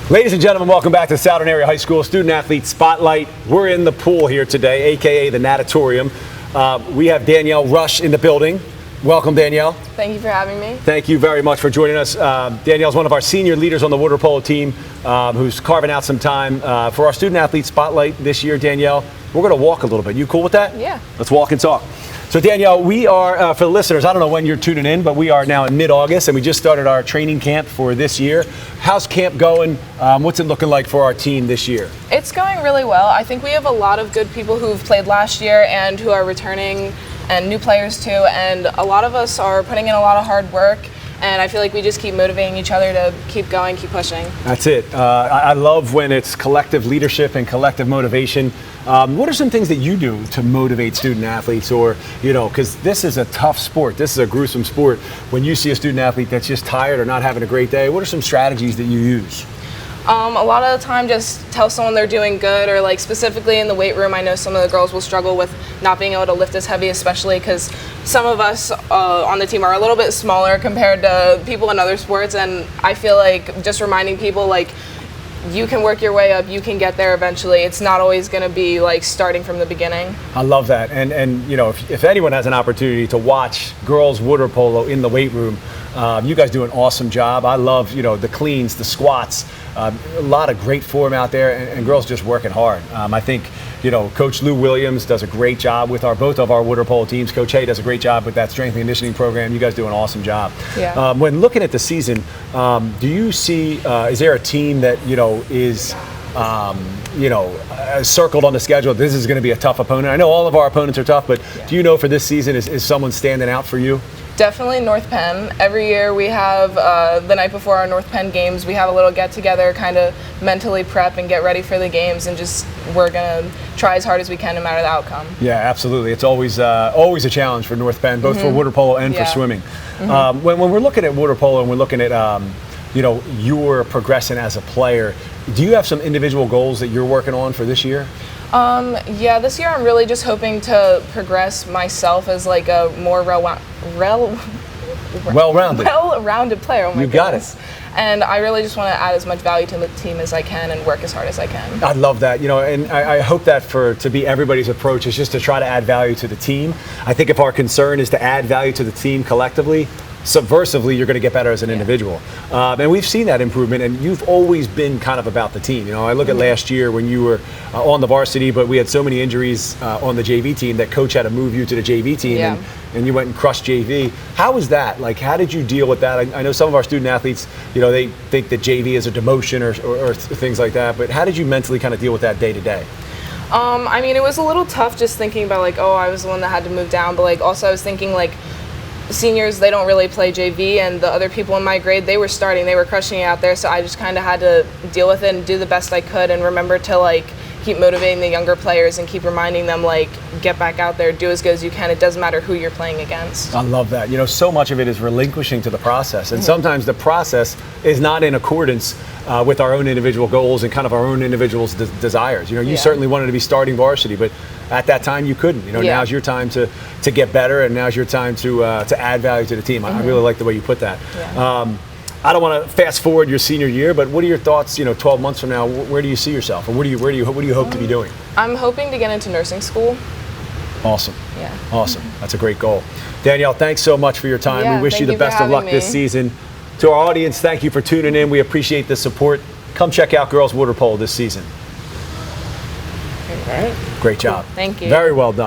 Ladies and gentlemen, welcome back to Southern Area High School Student Athlete Spotlight. We're in the pool here today, aka the Natatorium. We have Danielle Rush in the building. Welcome, Danielle. Thank you for having me. Thank you very much for joining us. Danielle's one of our senior leaders on the water polo team, who's carving out some time for our Student Athlete Spotlight this year. Danielle, we're going to walk a little bit. You cool with that? Yeah. Let's walk and talk. So Danielle, we are, for the listeners, I don't know when you're tuning in, but we are now in mid-August, and we just started our training camp for this year. How's camp going? What's it looking like for our team this year? It's going really well. I think we have a lot of good people who've played last year and who are returning, and new players too, and a lot of us are putting in a lot of hard work, and I feel like we just keep motivating each other to keep going, keep pushing. That's it. I love when it's collective leadership and collective motivation. What are some things that you do to motivate student athletes, or, you know, because this is a tough sport, this is a gruesome sport. When you see a student athlete that's just tired or not having a great day, what are some strategies that you use? A lot of the time, just tell someone they're doing good, or like specifically in the weight room, I know some of the girls will struggle with not being able to lift as heavy, especially because some of us on the team are a little bit smaller compared to people in other sports, and I feel like just reminding people, like, you can work your way up, you can get there eventually. It's not always going to be like starting from the beginning. I love that. And you know, if anyone has an opportunity to watch girls water polo in the weight room, you guys do an awesome job. I love, you know, the cleans, the squats, a lot of great form out there, and girls just working hard. I think, you know, Coach Lou Williams does a great job with both of our water polo teams. Coach Hay does a great job with that strength and conditioning program. You guys do an awesome job. Yeah. When looking at the season, do you see, is there a team that, you know, is circled on the schedule? This is going to be a tough opponent. I know all of our opponents are tough, but do you know for this season, is someone standing out for you? Definitely North Penn. Every year we have, the night before our North Penn games, we have a little get-together, kind of mentally prep and get ready for the games, and just we're going to try as hard as we can no matter the outcome. Yeah, absolutely. It's always a challenge for North Penn, both for water polo and for swimming. When we're looking at water polo and we're looking at, you know, you're progressing as a player, do you have some individual goals that you're working on for this year? Yeah, this year I'm really just hoping to progress myself as like a more well-rounded player. Oh my You got goodness. it. And I really just want to add as much value to the team as I can and work as hard as I can. I love that, you know, and I hope that to be everybody's approach is just to try to add value to the team. I think if our concern is to add value to the team collectively, subversively, you're going to get better as an individual. And we've seen that improvement, and you've always been kind of about the team. You know, I look at last year when you were on the varsity, but we had so many injuries on the JV team that coach had to move you to the JV team, and you went and crushed JV. How was that? Like, how did you deal with that? I know some of our student athletes, you know, they think that JV is a demotion or things like that, but how did you mentally kind of deal with that day to day? I mean, it was a little tough just thinking about, like, oh, I was the one that had to move down, but like also I was thinking, like, seniors, they don't really play JV, and the other people in my grade, they were starting, they were crushing it out there, so I just kind of had to deal with it and do the best I could, and remember to like keep motivating the younger players and keep reminding them, like, get back out there, do as good as you can. It doesn't matter who you're playing against. I love that. You know, so much of it is relinquishing to the process, and sometimes the process is not in accordance with our own individual goals and kind of our own individual desires. You know, you certainly wanted to be starting varsity, but at that time you couldn't. You know, now's your time to get better, and now's your time to add value to the team. I really like the way you put that. I don't want to fast forward your senior year, but what are your thoughts, you know, 12 months from now? Where do you see yourself, or what do you hope to be doing? I'm hoping to get into nursing school. Awesome. Yeah. Awesome. That's a great goal. Danielle, thanks so much for your time. Yeah, we wish you the best of luck this season. To our audience, thank you for tuning in. We appreciate the support. Come check out girls water polo this season. All right. Great job. Thank you. Very well done.